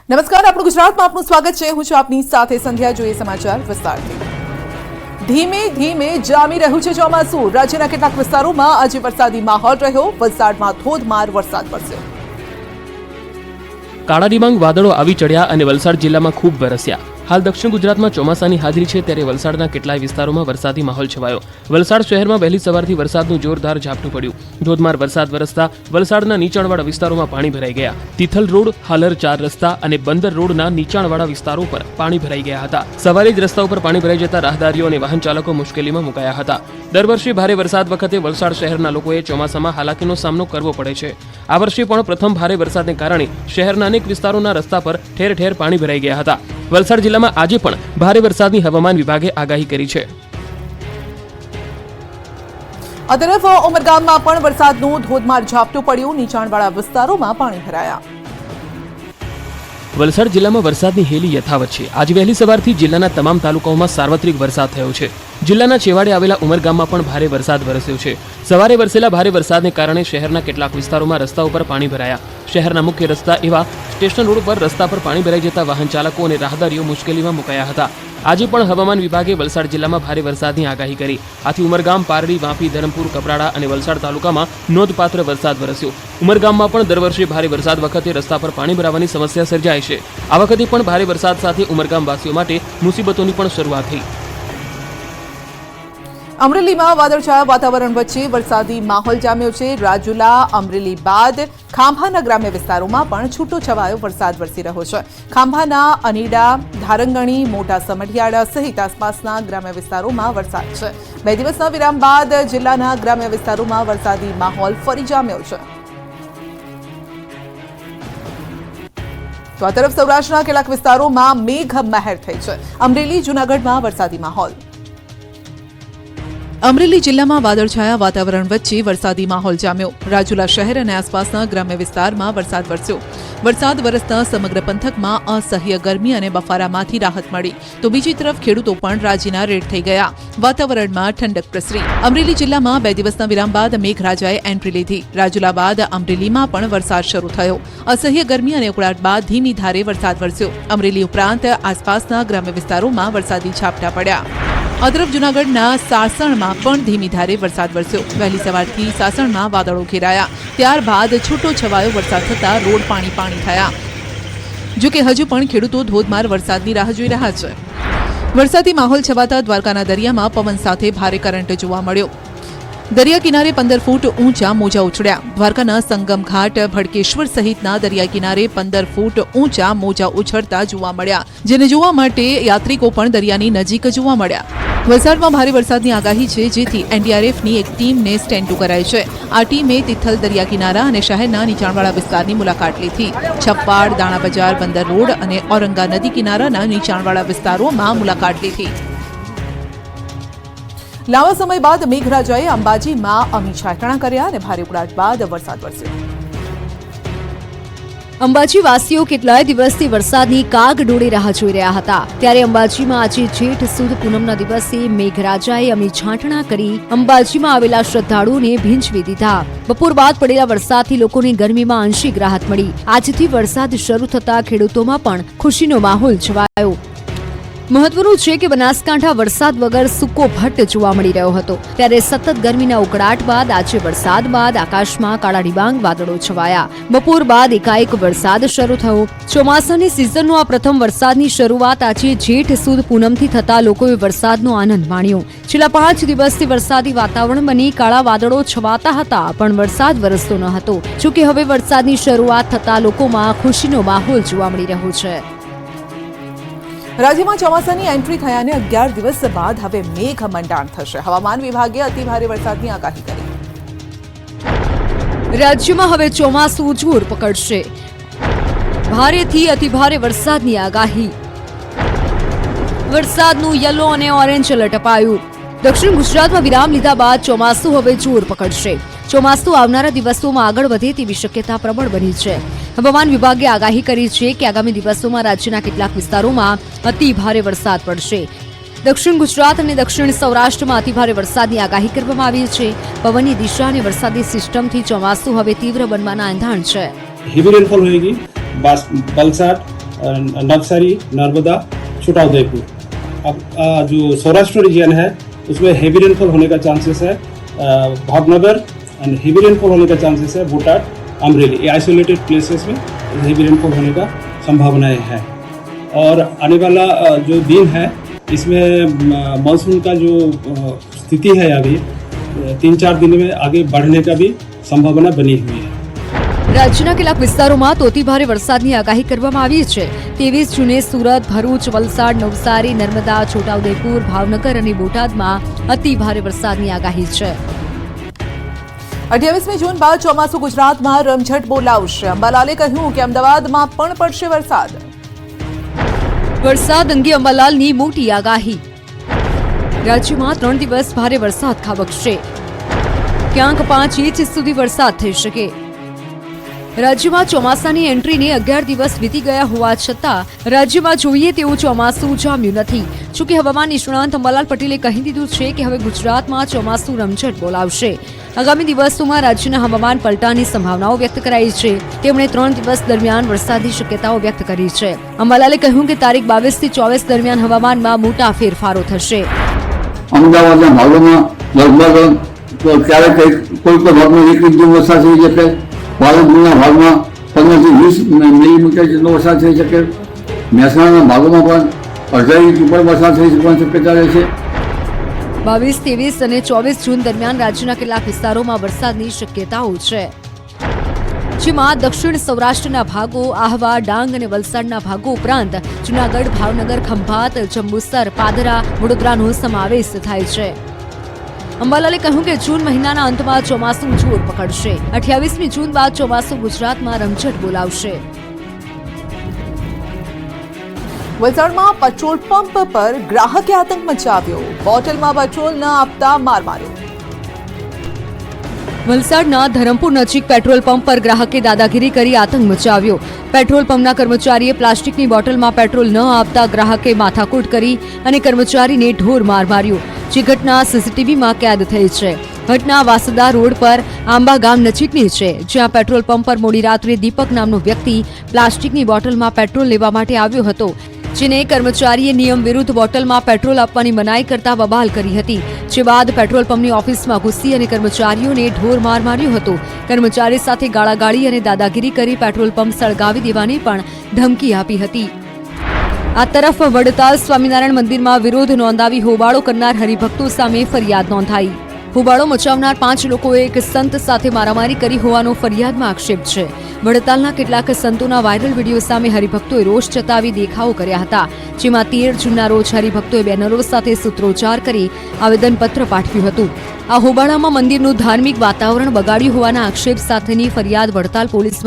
નમસ્કાર, આપણું ગુજરાતમાં આપનું સ્વાગત છે. હું છું આપની સાથે સંધ્યા. જોઈએ સમાચાર વિસ્તારથી. ધીમે ધીમે જામી રહ્યું છે ચોમાસું. રાજ્યના કેટલાક વિસ્તારોમાં આજે વરસાદી માહોલ રહ્યો. વલસાડમાં ધોધમાર વરસાદ વરસ્યો. કાળા ડિબાંગ વાદળો આવી ચડ્યા અને વલસાડ જિલ્લામાં ખૂબ વરસ્યા. હાલ દક્ષિણ ગુજરાતમાં ચોમાસાની હાજરી છે, ત્યારે વલસાડના કેટલાય વિસ્તારોમાં વરસાદી માહોલ છવાયો. વલસાડ શહેરમાં વહેલી સવારથી વરસાદનું જોરદાર ઝાપટું પડ્યું. ધોધમાર વરસાદ વરસતા વલસાડના નીચાણવાળા વિસ્તારોમાં પાણી ભરાઈ ગયા. તિથલ રોડ, હાલર 4 રસ્તા અને બંદર રોડના નીચાણવાળા વિસ્તારો પર પાણી ભરાઈ ગયા હતા. સવારે જ રસ્તા ઉપર પાણી ભરાઈ જતા રાહદારીઓ અને વાહન ચાલકો મુશ્કેલીમાં મુકાયા હતા. દર વર્ષે ભારે વરસાદ વખતે વલસાડ શહેરના લોકોએ ચોમાસામાં હાલાકીનો સામનો કરવો પડે છે. આ વર્ષે પણ પ્રથમ ભારે વરસાદને કારણે શહેરના અનેક વિસ્તારોના રસ્તા પર ઠેર ઠેર પાણી ભરાઈ ગયા હતા. વલસાડ જિલ્લામાં આજે પણ ભારે વરસાદની હવામાન વિભાગે આગાહી કરી છે. આ તરફ ઉમરગામમાં પણ વરસાદનું ધોધમાર ઝાપટું પડ્યું. નીચાણવાળા વિસ્તારોમાં પાણી ભરાયા. વલસાડ જિલ્લામાં વરસાદની હેલી યથાવત છે. આજે વહેલી સવારથી જિલ્લાના તમામ તાલુકાઓમાં સાર્વત્રિક વરસાદ થયો છે. જિલ્લાના છેવાડે આવેલા ઉમરગામમાં પણ ભારે વરસાદ વરસ્યો છે. સવારે વરસેલા ભારે વરસાદને કારણે શહેરના કેટલાક વિસ્તારોમાં રસ્તા ઉપર પાણી ભરાયા. શહેરના મુખ્ય રસ્તા એવા સ્ટેશન રોડ પર રસ્તા પર પાણી ભરાઈ જતા વાહન ચાલકો અને રાહદારીઓ મુશ્કેલીમાં મુકાયા હતા. આજે પણ હવામાન વિભાગે વલસાડ જિલ્લામાં ભારે વરસાદની આગાહી કરી. આથી ઉમરગામ, પારડી, વાપી, ધરમપુર, કપરાડા અને વલસાડ તાલુકામાં નોંધપાત્ર વરસાદ વરસ્યો. ઉમરગામમાં પણ દર વર્ષે ભારે વરસાદ વખતે રસ્તા પર પાણી ભરાવાની સમસ્યા સર્જાય છે. આ વખતે પણ ભારે વરસાદ સાથે ઉમરગામવાસીઓ માટે મુસીબતોની પણ શરૂઆત થઈ. અમરેલીમાં વાદળછાયા વાતાવરણ વચ્ચે વરસાદી માહોલ જામ્યો છે. રાજુલા, અમરેલી બાદ ખાંભાના ગ્રામ્ય વિસ્તારોમાં પણ છૂટો છવાયો વરસાદ વરસી રહ્યો છે. ખાંભાના અનીડા, ધારંગણી, મોટા સમઢિયાળા સહિત આસપાસના ગ્રામ્ય વિસ્તારોમાં વરસાદ છે. 2 દિવસના વિરામ બાદ જિલ્લાના ગ્રામ્ય વિસ્તારોમાં વરસાદી માહોલ ફરી જામ્યો છે. તો આ તરફ સૌરાષ્ટ્રના કેટલાક વિસ્તારોમાં મેઘ મહેર થઈ છે. અમરેલી, જૂનાગઢમાં વરસાદી માહોલ. અમરેલી જિલ્લામાં વાદળછાયા વાતાવરણ વચ્ચે વરસાદી માહોલ જામ્યો. રાજુલા શહેર અને આસપાસના ગ્રામ્ય વિસ્તારમાં વરસાદ વરસ્યો. વરસાદ વરસતા સમગ્ર પંથકમાં અસહ્ય ગરમી અને બફારામાંથી રાહત મળી, તો બીજી તરફ ખેડૂતો પણ રાજીના રેડ થઈ ગયા. વાતાવરણમાં ઠંડક પ્રસરી. અમરેલી જિલ્લામાં 2 દિવસના વિરામ બાદ મેઘરાજાએ એન્ટ્રી લીધી. રાજુલા બાદ અમરેલીમાં પણ વરસાદ શરૂ થયો. અસહ્ય ગરમી અને ઉકળાટ બાદ ધીમી ધારે વરસાદ વરસ્યો. અમરેલી ઉપરાંત આસપાસના ગ્રામ્ય વિસ્તારોમાં વરસાદી છાપટા પડ્યા. આ તરફ જૂનાગઢના સાસણમાં પણ ધીમી ધારે વરસાદ વરસ્યો. વહેલી સવારથી સાસણમાં વાદળો ઘેરાયા. ત્યારબાદ છૂટો છવાયો વરસાદ થતા રોડ પાણી થયા. જોકે હજુ પણ ખેડૂતો ધોધમાર વરસાદની રાહ જોઈ રહ્યા છે. વરસાદી માહોલ છવાતા દ્વારકાના દરિયામાં પવન સાથે ભારે કરંટ જોવા મળ્યો. દરિયા કિનારે 15 ફૂટ ઊંચા મોજા ઉછળ્યા. દ્વારકાના સંગમ ઘાટ, ભડકેશ્વર સહિતના દરિયા કિનારે 15 ફૂટ ઊંચા મોજા ઉછળતા જોવા મળ્યા, જેને જોવા માટે યાત્રિકો પણ દરિયાની નજીક જોવા મળ્યા. વલસાડમાં ભારે વરસાદની આગાહી છે, જેથી એનડીઆરએફની એક ટીમને સ્ટેન્ડ ટુ કરાઈ છે. આ ટીમે તિથલ દરિયા કિનારા અને શહેરના નીચાણવાળા વિસ્તારની મુલાકાત લીધી. છપ્પાડ, દાણા બજાર, બંદર રોડ અને ઔરંગા નદી કિનારાના નીચાણવાળા વિસ્તારોમાં મુલાકાત લીધી. લાંબા સમય બાદ મેઘરાજાએ અંબાજીમાં અમી છાંટણા કર્યા અને ભારે ઉકળાટ બાદ વરસાદ વરસ્યો. અંબાજી વાસીઓ કેટલાય દિવસથી વરસાદની કાગડોળે રાહ જોઈ રહ્યા હતા. ત્યારે અંબાજીમાં આજે જેઠ સુદ પૂનમના દિવસે મેઘરાજાએ અમી છાંટણા કરી અંબાજીમાં આવેલા શ્રદ્ધાળુઓને ભીંજવી દીધા. બપોર બાદ પડેલા વરસાદથી લોકોને ગરમીમાં આંશિક રાહત મળી. આજથી વરસાદ શરૂ થતા ખેડૂતોમાં પણ ખુશીનો માહોલ છવાયો. મહત્વનું છે કે બનાસકાંઠા વરસાદ વગર સૂકો ભટ્ટ જોવા મળી રહ્યો હતો. ત્યારે સતત ગરમીના ઉકળાટ બાદ આજે વરસાદ બાદ આકાશમાં કાળા ડિબાંગ વાદળો છવાયા. બપોર બાદ એકાએક વરસાદ શરૂ થયો. ચોમાસાની સિઝનનો આ પ્રથમ વરસાદની શરૂઆત આજે જેઠ સુદ પૂનમથી થતા લોકોએ વરસાદનો આનંદ માણ્યો. છેલ્લા 5 દિવસથી વરસાદી વાતાવરણ બની કાળા વાદળો છવાતા હતા, પણ વરસાદ વરસતો ન હતો. જોકે હવે વરસાદની શરૂઆત થતા લોકોમાં ખુશીનો માહોલ જોવા મળી રહ્યો છે. રાજ્યમાં ચોમાસાની એન્ટ્રી થયાને 11 દિવસ બાદ હવે મેઘ મંડાણ થશે. હવામાન વિભાગે અતિભારે વરસાદની આગાહી કરી. રાજ્યમાં હવે ચોમાસું જોર પકડશે. ભારેથી અતિભારે વરસાદની આગાહી. વરસાદનું યલો અને ઓરેન્જ એલર્ટ અપાયું. દક્ષિણ ગુજરાતમાં વિરામ લીધા બાદ ચોમાસું હવે જોર પકડશે. ચોમાસું આવનારા દિવસોમાં આગળ વધે તેવી શક્યતા પ્રબળ બની છે. હવામાન વિભાગે આગાહી કરી છે કે આગામી દિવસોમાં રાજ્યના કેટલાક વિસ્તારોમાં અતિ ભારે વરસાદ પડશે. દક્ષિણ ગુજરાત અને દક્ષિણ સૌરાષ્ટ્રમાં અતિભારે વરસાદની આગાહી કરવામાં આવી છે. પવનની દિશા અને વરસાદી સિસ્ટમથી ચોમાસું હવે તીવ્ર બનવાના એંધાણ છે. हेवी रेनफॉल होगी वलसाड, नवसारी, नर्मदा, छोटाउदेपुर। अब जो सौराष्ट्र रीजन है उसमें हेवी रेनफॉल होने का चांसेस है भावनगर, एंड हेवी रेनफॉल होने का चांसेस है बोटाड, अमरेली। ये आइसोलेटेड प्लेसेस में हेवी रेनफॉल होने का संभावनाएं है। और आने वाला जो दिन है इसमें मानसून का जो स्थिति है अभी 3-4 दिन में आगे बढ़ने का भी संभावना बनी हुई है। રાજ્યના કેટલાક વિસ્તારોમાં તો અતિ ભારે વરસાદની આગાહી કરવામાં આવી છે। 23 જૂને સુરત, ભરૂચ, વલસાડ, નવસારી, નર્મદા, છોટાઉદેપુર, ભાવનગર અને બોટાદમાં અતિ ભારે વરસાદની આગાહી છે। 28મી જૂન બાદ ચોમાસું ગુજરાતમાં રમઝટ બોલાવશે। અંબાલાલે કહ્યું કે અમદાવાદમાં પણ પડશે વરસાદ। વરસાદ અંગે અંબાલાલની મોટી આગાહી। રાજ્યમાં 3 દિવસ ભારે વરસાદ ખાબકશે। ક્યાંક 5 ઇંચ સુધી વરસાદ થઈ શકે। રાજ્યમાં ચોમાસાની એન્ટ્રીને 11 દિવસ વીતી ગયા હોવા છતાં રાજ્યમાં જોઈએ તેવું ચોમાસું જામ્યું નથી। જોકે હવામાન નિષ્ણાંત અંબાલાલ પટેલે કહી દીધું છે કે હવે ગુજરાતમાં ચોમાસું રમઝટ બોલાવશે। આગામી દિવસોમાં રાજ્યના હવામાન પલટાની સંભાવનાઓ વ્યક્ત કરાઈ છે। તેમણે 3 દિવસ દરમિયાન વરસાદની શક્યતાઓ વ્યક્ત કરી છે। અંબાલાલે કહ્યું કે તારીખ 22 થી 24 દરમિયાન હવામાનમાં મોટા ફેરફારો થશે। અમદાવાદના ભાગોમાં લગભગ ક્યારેક કોઈ ભાગમાં 1 ઇંચ વરસાદ થઈ શકે। પાલનપુરના ભાગમાં 15 થી 20 મિલીમીટર જેટલો વરસાદ થઈ શકે। મહેસાણાના ભાગોમાં પણ અડધા ઇંચ ઉપર વરસાદ થઈ શકવાની શક્યતા રહેશે। 22, 23 અને 24 જૂન દરમિયાન રાજ્યના કેટલાક વિસ્તારોમાં વરસાદની શક્યતાઓ છે, જેમાં દક્ષિણ સૌરાષ્ટ્રના ભાગો, આહવા, ડાંગ અને વલસાડના ભાગો ઉપરાંત જૂનાગઢ, ભાવનગર, ખંભાત, જંબુસર, પાદરા, વડોદરાનો સમાવેશ થાય છે। અંબાલાલે કહ્યું કે જૂન મહિનાના અંતમાં ચોમાસું જોર પકડશે। 28મી જૂન બાદ ચોમાસું ગુજરાતમાં રમઝટ બોલાવશે। વલસાડમાં પેટ્રોલ પંપ પર ગ્રાહકે આતંક મચાવ્યો। બોટલમાં પેટ્રોલ ન આપતા માર માર્યો। વલસાડના ધરમપુર નજીક પેટ્રોલ પંપ પર ગ્રાહકે દાદાગીરી કરી આતંક મચાવ્યો। પેટ્રોલ પંપના કર્મચારીએ પ્લાસ્ટિકની બોટલમાં પેટ્રોલ ન આપતા ગ્રાહકે માથાકૂટ કરી અને કર્મચારીને ઢોર માર માર્યો, જે ઘટના સીસીટીવીમાં કેદ થઈ છે। ઘટના વાસદા રોડ પર આંબા ગામ નજીકની છે, જ્યાં પેટ્રોલ પંપ પર મોડી રાત્રે દીપક નામનો વ્યક્તિ પ્લાસ્ટિકની બોટલમાં પેટ્રોલ લેવા માટે આવ્યો હતો, જેને કર્મચારીએ નિયમ વિરુદ્ધ બોટલમાં પેટ્રોલ આપવાની મનાઈ કરતા બબાલ કરી હતી। જે બાદ પેટ્રોલ પંપની ઓફિસમાં ઘૂસી અને કર્મચારીઓને ઢોર માર માર્યો હતો। કર્મચારી સાથે ગાળાગાળી અને દાદાગીરી કરી પેટ્રોલ પંપ સળગાવી દેવાની પણ ધમકી આપી હતી। આ તરફ વડતાલ સ્વામિનારાયણ મંદિરમાં વિરોધ નોંધાવી હોબાળો કરનાર હરિભક્તો સામે ફરિયાદ નોંધાઈ। હોબાળો મચાવનાર 5 લોકોએ એક સંત સાથે મારામારી કરી હોવાનો ફરિયાદમાં આક્ષેપ છે। વડતાલના કેટલાક સંતોના વાયરલ વિડીયો સામે હરિભક્તોએ રોષ જતાવી દેખાવો કર્યા હતા, જેમાં 13 જૂનના રોજ હરિભક્તોએ બેનરો સાથે સૂત્રોચ્ચાર કરી આવેદનપત્ર પાઠવ્યું હતું। આ હોબાળામાં મંદિરનું ધાર્મિક વાતાવરણ બગાડ્યું હોવાના આક્ષેપ સાથેની ફરિયાદ વડતાલ પોલીસ